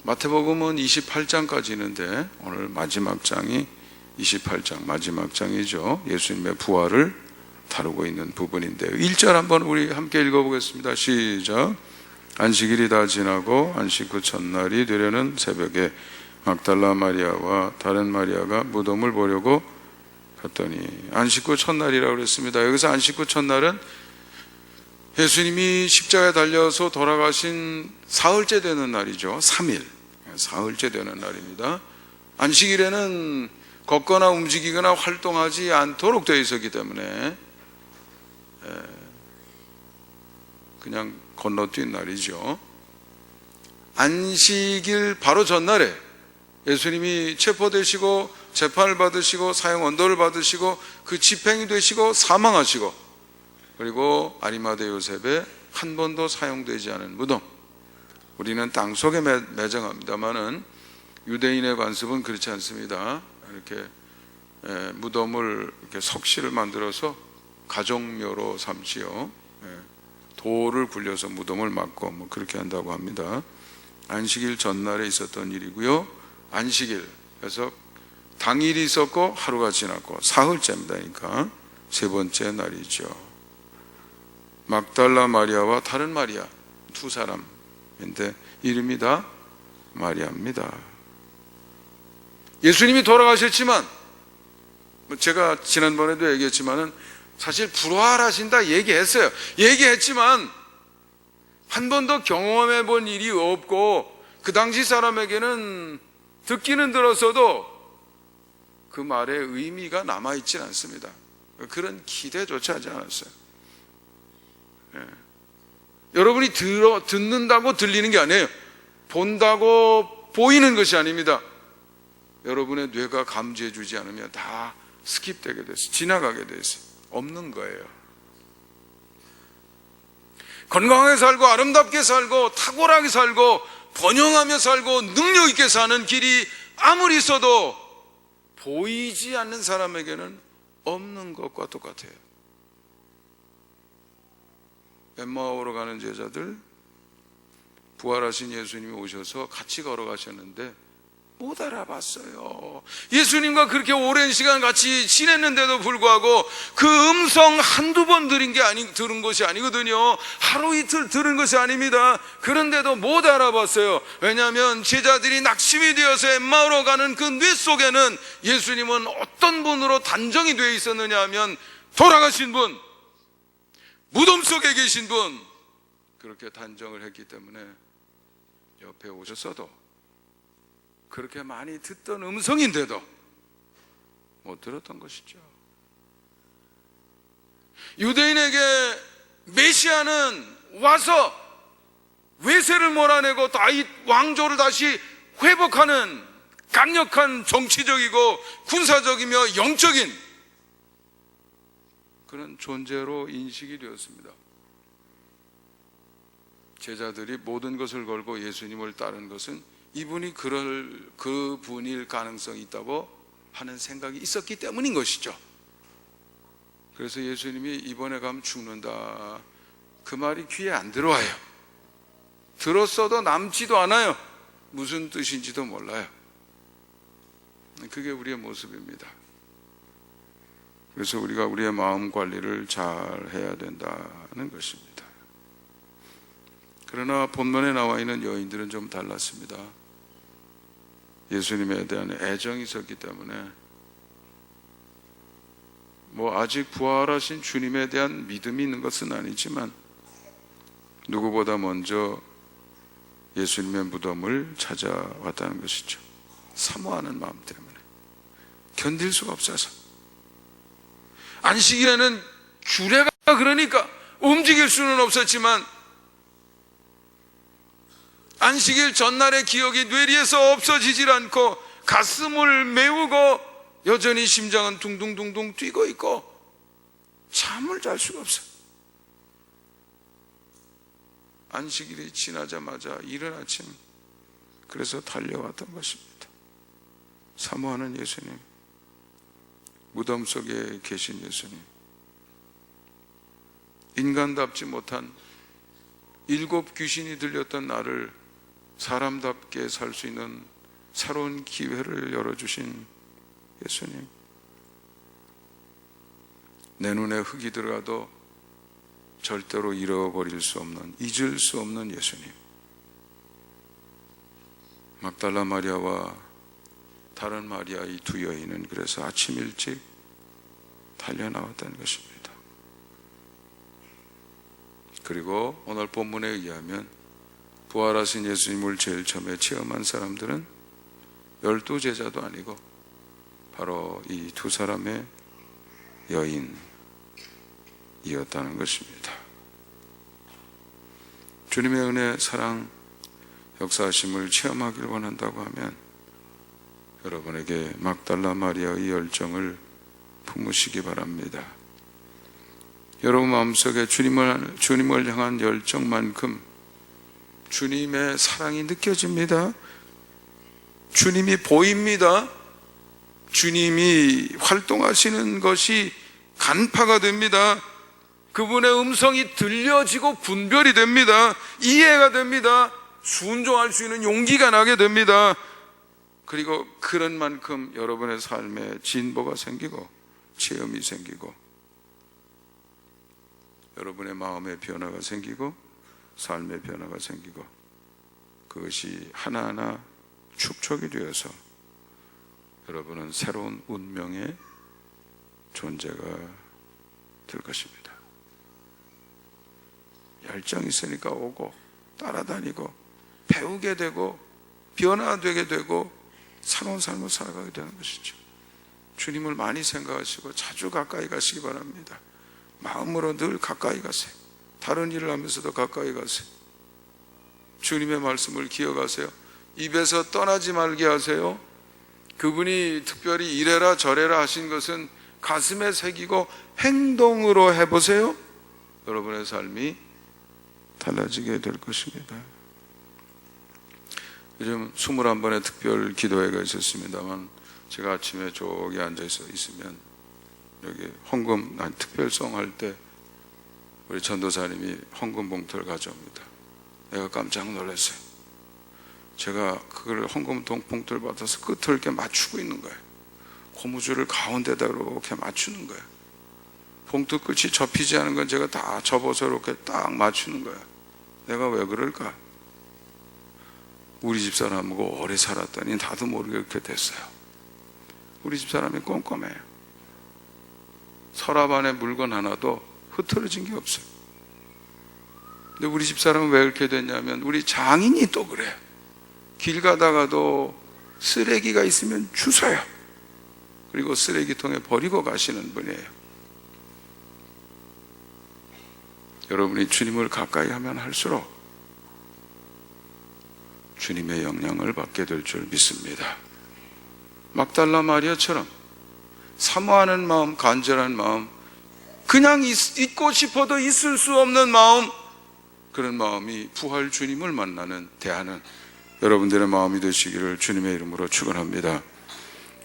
마태복음은 28장까지 있는데 오늘 마지막 장이 28장 마지막 장이죠. 예수님의 부활을 다루고 있는 부분인데요. 1절 한번 우리 함께 읽어보겠습니다. 시작. 안식일이 다 지나고 안식 후 첫날이 되려는 새벽에 막달라 마리아와 다른 마리아가 무덤을 보려고 갔더니, 안식 후 첫날이라고 그랬습니다. 여기서 안식 후 첫날은 예수님이 십자가에 달려서 돌아가신 사흘째 되는 날이죠. 3일, 사흘째 되는 날입니다. 안식일에는 걷거나 움직이거나 활동하지 않도록 되어 있었기 때문에 그냥 건너뛴 날이죠. 안식일 바로 전날에 예수님이 체포되시고 재판을 받으시고 사형 언도를 받으시고 그 집행이 되시고 사망하시고, 그리고 아리마대 요셉의 한 번도 사용되지 않은 무덤, 우리는 땅속에 매장합니다마는 유대인의 관습은 그렇지 않습니다. 이렇게 무덤을 이렇게 석실을 만들어서 가족묘로 삼지요. 돌을 굴려서 무덤을 막고 뭐 그렇게 한다고 합니다. 안식일 전날에 있었던 일이고요. 안식일, 그래서 당일이 있었고 하루가 지났고 사흘째입니다. 그러니까 세 번째 날이죠. 막달라 마리아와 다른 마리아, 두 사람인데 이름이 다 마리아입니다. 예수님이 돌아가셨지만, 제가 지난번에도 얘기했지만은 사실 부활하신다 얘기했지만 한 번도 경험해 본 일이 없고, 그 당시 사람에게는 듣기는 들었어도 그 말의 의미가 남아있진 않습니다. 그런 기대조차 하지 않았어요. 여러분이 듣는다고 들리는 게 아니에요. 본다고 보이는 것이 아닙니다. 여러분의 뇌가 감지해 주지 않으면 다 스킵되게 돼서 지나가게 돼서 없는 거예요. 건강하게 살고 아름답게 살고 탁월하게 살고 번영하며 살고 능력 있게 사는 길이 아무리 있어도 보이지 않는 사람에게는 없는 것과 똑같아요. 엠마오로 가는 제자들, 부활하신 예수님이 오셔서 같이 걸어가셨는데 못 알아봤어요. 예수님과 그렇게 오랜 시간 같이 지냈는데도 불구하고 그 음성 한두 번 들은 것이 아니거든요. 하루 이틀 들은 것이 아닙니다. 그런데도 못 알아봤어요. 왜냐하면 제자들이 낙심이 되어서 엠마오로 가는 그 뇌 속에는 예수님은 어떤 분으로 단정이 되어 있었느냐 하면 돌아가신 분, 무덤 속에 계신 분, 그렇게 단정을 했기 때문에 옆에 오셨어도, 그렇게 많이 듣던 음성인데도 못 들었던 것이죠. 유대인에게 메시아는 와서 외세를 몰아내고 다윗 왕조를 다시 회복하는 강력한 정치적이고 군사적이며 영적인 그런 존재로 인식이 되었습니다. 제자들이 모든 것을 걸고 예수님을 따른 것은 이분이 그 분일 가능성이 있다고 하는 생각이 있었기 때문인 것이죠. 그래서 예수님이 이번에 가면 죽는다, 그 말이 귀에 안 들어와요. 들었어도 남지도 않아요. 무슨 뜻인지도 몰라요. 그게 우리의 모습입니다. 그래서 우리가 우리의 마음 관리를 잘 해야 된다는 것입니다. 그러나 본문에 나와 있는 여인들은 좀 달랐습니다. 예수님에 대한 애정이 있었기 때문에 아직 부활하신 주님에 대한 믿음이 있는 것은 아니지만 누구보다 먼저 예수님의 무덤을 찾아왔다는 것이죠. 사모하는 마음 때문에, 견딜 수가 없어서. 안식일에는 규례가 그러니까 움직일 수는 없었지만 안식일 전날의 기억이 뇌리에서 없어지질 않고 가슴을 메우고 여전히 심장은 둥둥둥둥 뛰고 있고 잠을 잘 수가 없어요. 안식일이 지나자마자 이른 아침, 그래서 달려왔던 것입니다. 사모하는 예수님, 무덤 속에 계신 예수님, 인간답지 못한 7 귀신이 들렸던 나를 사람답게 살 수 있는 새로운 기회를 열어주신 예수님, 내 눈에 흙이 들어가도 절대로 잃어버릴 수 없는, 잊을 수 없는 예수님. 막달라 마리아와 다른 마리아, 이 두 여인은 그래서 아침 일찍 달려나왔다는 것입니다. 그리고 오늘 본문에 의하면 부활하신 예수님을 제일 처음에 체험한 사람들은 12제자도 아니고 바로 이 두 사람의 여인이었다는 것입니다. 주님의 은혜, 사랑, 역사하심을 체험하기를 원한다고 하면 여러분에게 막달라 마리아의 열정을 품으시기 바랍니다. 여러분 마음속에 주님을 향한 열정만큼 주님의 사랑이 느껴집니다. 주님이 보입니다. 주님이 활동하시는 것이 간파가 됩니다. 그분의 음성이 들려지고 분별이 됩니다. 이해가 됩니다. 순종할 수 있는 용기가 나게 됩니다. 그리고 그런 만큼 여러분의 삶에 진보가 생기고 체험이 생기고 여러분의 마음의 변화가 생기고 삶의 변화가 생기고 그것이 하나하나 축적이 되어서 여러분은 새로운 운명의 존재가 될 것입니다. 열정이 있으니까 오고 따라다니고 배우게 되고 변화되게 되고 새로운 삶을 살아가게 되는 것이죠. 주님을 많이 생각하시고 자주 가까이 가시기 바랍니다. 마음으로 늘 가까이 가세요. 다른 일을 하면서도 가까이 가세요. 주님의 말씀을 기억하세요. 입에서 떠나지 말게 하세요. 그분이 특별히 이래라 저래라 하신 것은 가슴에 새기고 행동으로 해보세요. 여러분의 삶이 달라지게 될 것입니다. 요즘 21번의 특별 기도회가 있었습니다만 제가 아침에 저기 앉아서 있으면 여기 헌금, 특별송 할 때 우리 전도사님이 헌금 봉투를 가져옵니다. 내가 깜짝 놀랐어요. 제가 그걸 헌금 봉투를 받아서 끝을 이렇게 맞추고 있는 거예요. 고무줄을 가운데다 이렇게 맞추는 거예요. 봉투 끝이 접히지 않은 건 제가 다 접어서 이렇게 딱 맞추는 거예요. 내가 왜 그럴까? 우리 집사람하고 오래 살았더니 나도 모르게 그렇게 됐어요. 우리 집사람이 꼼꼼해요. 서랍 안에 물건 하나도 흐트러진 게 없어요. 근데 우리 집사람은 왜 그렇게 됐냐면 우리 장인이 또 그래요. 길 가다가도 쓰레기가 있으면 주워요. 그리고 쓰레기통에 버리고 가시는 분이에요. 여러분이 주님을 가까이 하면 할수록 주님의 영향을 받게 될 줄 믿습니다. 막달라 마리아처럼 사모하는 마음, 간절한 마음, 그냥 있고 싶어도 있을 수 없는 마음, 그런 마음이 부활 주님을 만나는, 대하는 여러분들의 마음이 되시기를 주님의 이름으로 축원합니다.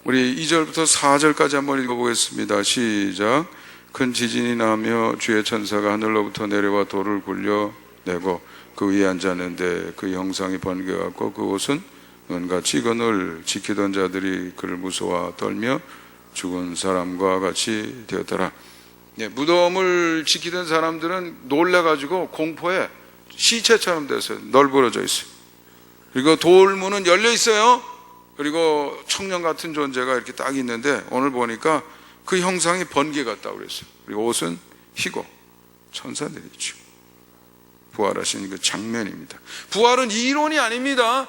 우리 2절부터 4절까지 한번 읽어보겠습니다. 시작. 큰 지진이 나며 주의 천사가 하늘로부터 내려와 돌을 굴려내고 그 위에 앉았는데 그 형상이 번개같고 그 옷은 은같이 그늘 지키던 자들이 그를 무서워 떨며 죽은 사람과 같이 되었더라. 무덤을 지키던 사람들은 놀래가지고 공포에 시체처럼 돼서 널브러져 있어요. 그리고 돌문은 열려 있어요. 그리고 청년 같은 존재가 이렇게 딱 있는데 오늘 보니까 그 형상이 번개 같다고 그랬어요. 그리고 옷은 희고 천사들이죠. 부활하신 그 장면입니다. 부활은 이론이 아닙니다.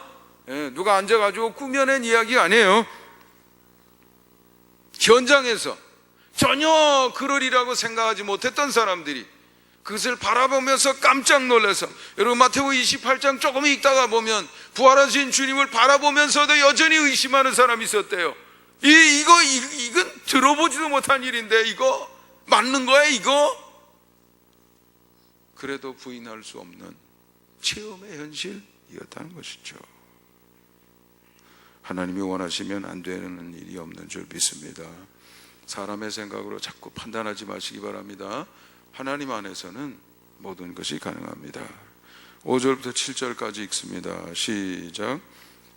누가 앉아가지고 꾸며낸 이야기가 아니에요. 현장에서 전혀 그러리라고 생각하지 못했던 사람들이 그것을 바라보면서 깜짝 놀라서, 여러분 마태복음 28장 조금 읽다가 보면 부활하신 주님을 바라보면서도 여전히 의심하는 사람이 있었대요. 이건 들어보지도 못한 일인데 이거 맞는 거야 이거? 그래도 부인할 수 없는 체험의 현실이었다는 것이죠. 하나님이 원하시면 안 되는 일이 없는 줄 믿습니다. 사람의 생각으로 자꾸 판단하지 마시기 바랍니다. 하나님 안에서는 모든 것이 가능합니다. 5절부터 7절까지 읽습니다. 시작.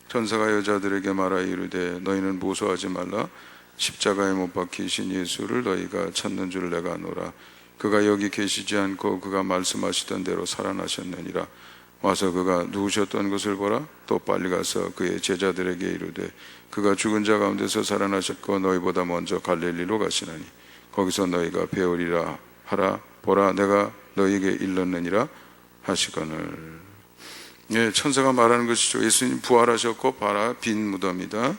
천사가 여자들에게 말하여 이르되 너희는 무서워하지 말라. 십자가에 못 박히신 예수를 너희가 찾는 줄 내가 아노라. 그가 여기 계시지 않고 그가 말씀하시던 대로 살아나셨느니라. 와서 그가 누우셨던 것을 보라. 또 빨리 가서 그의 제자들에게 이르되 그가 죽은 자 가운데서 살아나셨고 너희보다 먼저 갈릴리로 가시나니 거기서 너희가 배우리라 하라. 보라, 내가 너희에게 일렀느니라 하시거늘. 예, 천사가 말하는 것이죠. 예수님 부활하셨고 봐라, 빈 무덤이다.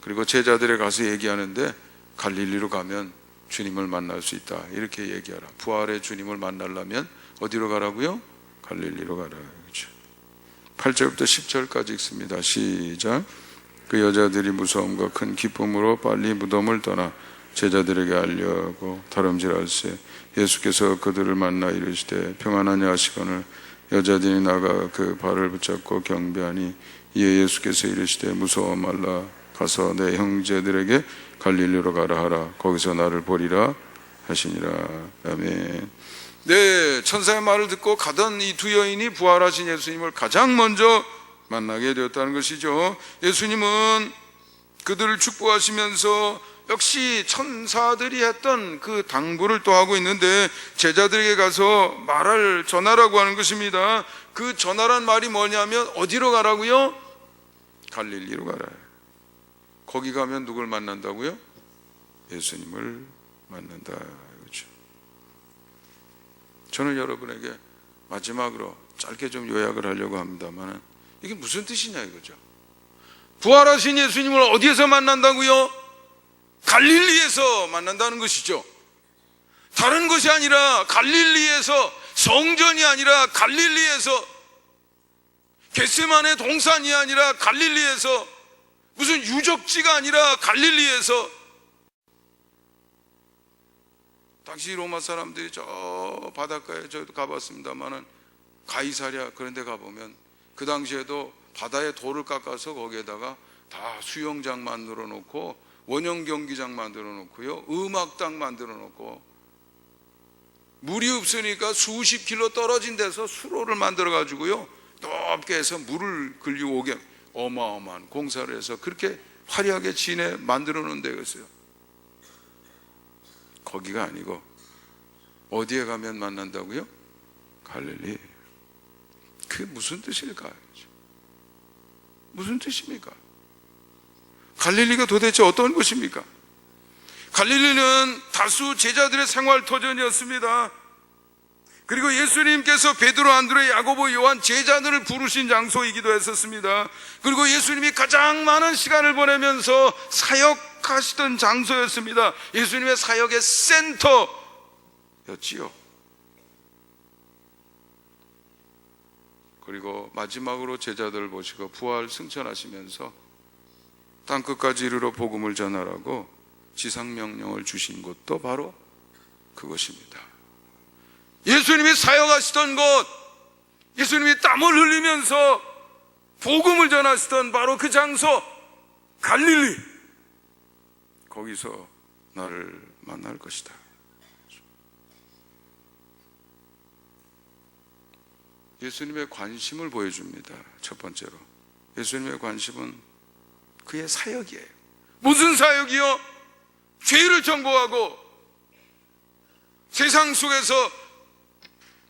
그리고 제자들에 가서 얘기하는데 갈릴리로 가면 주님을 만날 수 있다, 이렇게 얘기하라. 부활의 주님을 만나려면 어디로 가라고요? 갈릴리로 가라. 그렇죠. 8절부터 10절까지 읽습니다. 시작. 그 여자들이 무서움과 큰 기쁨으로 빨리 무덤을 떠나 제자들에게 알려고 다름질할세 예수께서 그들을 만나 이르시되 평안하냐 하시거늘 여자들이 나가 그 발을 붙잡고 경배하니 이에 예수께서 이르시되 무서워 말라. 가서 내 형제들에게 갈릴리로 가라 하라. 거기서 나를 보리라 하시니라. 아멘. 네, 천사의 말을 듣고 가던 이 두 여인이 부활하신 예수님을 가장 먼저 만나게 되었다는 것이죠. 예수님은 그들을 축복하시면서 역시 천사들이 했던 그 당부를 또 하고 있는데 제자들에게 가서 전하라고 하는 것입니다. 그 전하란 말이 뭐냐면 어디로 가라고요? 갈릴리로 가라. 거기 가면 누굴 만난다고요? 예수님을 만난다. 그렇죠. 저는 여러분에게 마지막으로 짧게 좀 요약을 하려고 합니다만 이게 무슨 뜻이냐 이거죠. 부활하신 예수님을 어디에서 만난다고요? 갈릴리에서 만난다는 것이죠. 다른 것이 아니라 갈릴리에서, 성전이 아니라 갈릴리에서, 겟세마네 동산이 아니라 갈릴리에서, 무슨 유적지가 아니라 갈릴리에서. 당시 로마 사람들이 저 바닷가에 저도 가봤습니다만은 가이사랴 그런 데 가보면 그 당시에도 바다에 돌을 깎아서 거기에다가 다 수영장 만들어 놓고 원형 경기장 만들어 놓고요, 음악당 만들어 놓고, 물이 없으니까 수십 킬로 떨어진 데서 수로를 만들어 가지고요 높게 해서 물을 걸리고 오게 어마어마한 공사를 해서 그렇게 화려하게 진해 만들어 놓은 데였어요. 거기가 아니고 어디에 가면 만난다고요? 갈릴리. 그게 무슨 뜻일까요? 무슨 뜻입니까? 갈릴리가 도대체 어떤 곳입니까? 갈릴리는 다수 제자들의 생활 터전이었습니다. 그리고 예수님께서 베드로, 안드레, 야고보, 요한 제자들을 부르신 장소이기도 했었습니다. 그리고 예수님이 가장 많은 시간을 보내면서 사역하시던 장소였습니다. 예수님의 사역의 센터였지요. 그리고 마지막으로 제자들을 보시고 부활 승천하시면서 땅끝까지 이르러 복음을 전하라고 지상명령을 주신 곳도 바로 그것입니다. 예수님이 사역하시던 곳, 예수님이 땀을 흘리면서 복음을 전하시던 바로 그 장소, 갈릴리. 거기서 나를 만날 것이다. 예수님의 관심을 보여줍니다. 첫 번째로 예수님의 관심은 그의 사역이에요. 무슨 사역이요? 죄를 정복하고 세상 속에서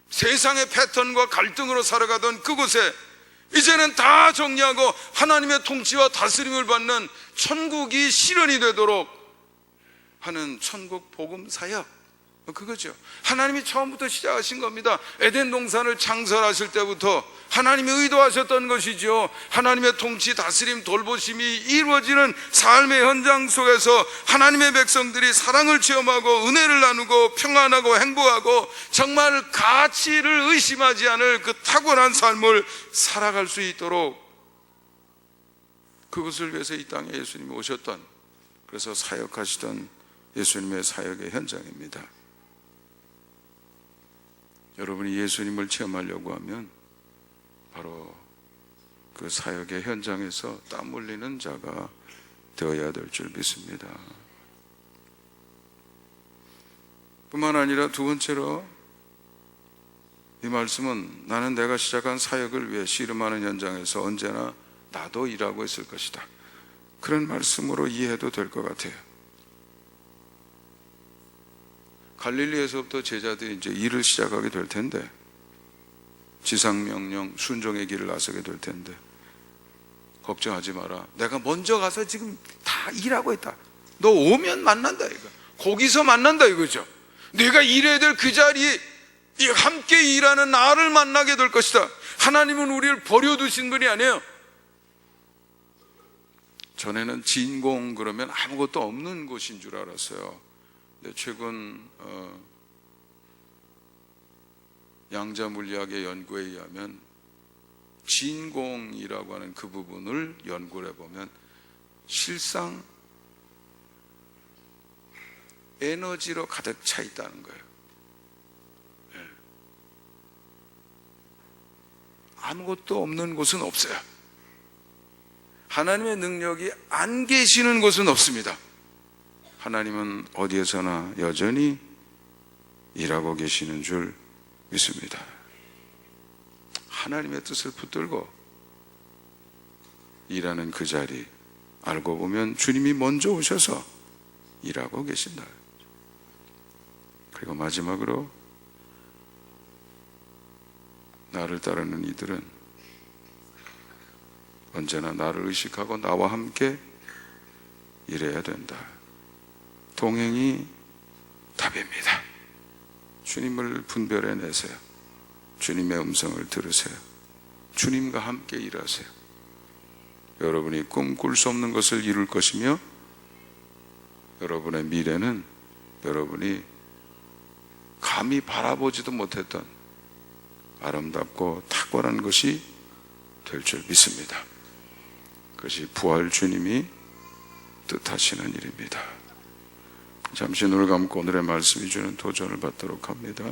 세상의 패턴과 갈등으로 살아가던 그곳에 이제는 다 정리하고 하나님의 통치와 다스림을 받는 천국이 실현이 되도록 하는 천국 복음 사역, 그거죠. 하나님이 처음부터 시작하신 겁니다. 에덴 동산을 창설하실 때부터 하나님이 의도하셨던 것이죠. 하나님의 통치, 다스림, 돌보심이 이루어지는 삶의 현장 속에서 하나님의 백성들이 사랑을 체험하고 은혜를 나누고 평안하고 행복하고 정말 가치를 의심하지 않을 그 탁월한 삶을 살아갈 수 있도록 그것을 위해서 이 땅에 예수님이 오셨던, 그래서 사역하시던 예수님의 사역의 현장입니다. 여러분이 예수님을 체험하려고 하면 바로 그 사역의 현장에서 땀 흘리는 자가 되어야 될 줄 믿습니다. 뿐만 아니라 두 번째로 이 말씀은 나는 내가 시작한 사역을 위해 씨름하는 현장에서 언제나 나도 일하고 있을 것이다, 그런 말씀으로 이해해도 될 것 같아요. 갈릴리에서부터 제자들이 이제 일을 시작하게 될 텐데, 지상명령 순종의 길을 나서게 될 텐데, 걱정하지 마라, 내가 먼저 가서 지금 다 일하고 있다, 너 오면 만난다 이거, 거기서 만난다 이거죠. 내가 일해야 될 그 자리에 함께 일하는 나를 만나게 될 것이다. 하나님은 우리를 버려두신 분이 아니에요. 전에는 진공 그러면 아무것도 없는 곳인 줄 알았어요. 근데 최근 양자물리학의 연구에 의하면 진공이라고 하는 그 부분을 연구를 해보면 실상 에너지로 가득 차 있다는 거예요. 아무것도 없는 곳은 없어요. 하나님의 능력이 안 계시는 곳은 없습니다. 하나님은 어디에서나 여전히 일하고 계시는 줄 믿습니다. 하나님의 뜻을 붙들고 일하는 그 자리, 알고 보면 주님이 먼저 오셔서 일하고 계신다. 그리고 마지막으로 나를 따르는 이들은 언제나 나를 의식하고 나와 함께 일해야 된다. 동행이 답입니다. 주님을 분별해내세요. 주님의 음성을 들으세요. 주님과 함께 일하세요. 여러분이 꿈꿀 수 없는 것을 이룰 것이며, 여러분의 미래는 여러분이 감히 바라보지도 못했던 아름답고 탁월한 것이 될 줄 믿습니다. 그것이 부활 주님이 뜻하시는 일입니다. 잠시 눈을 감고 오늘의 말씀이 주는 도전을 받도록 합니다.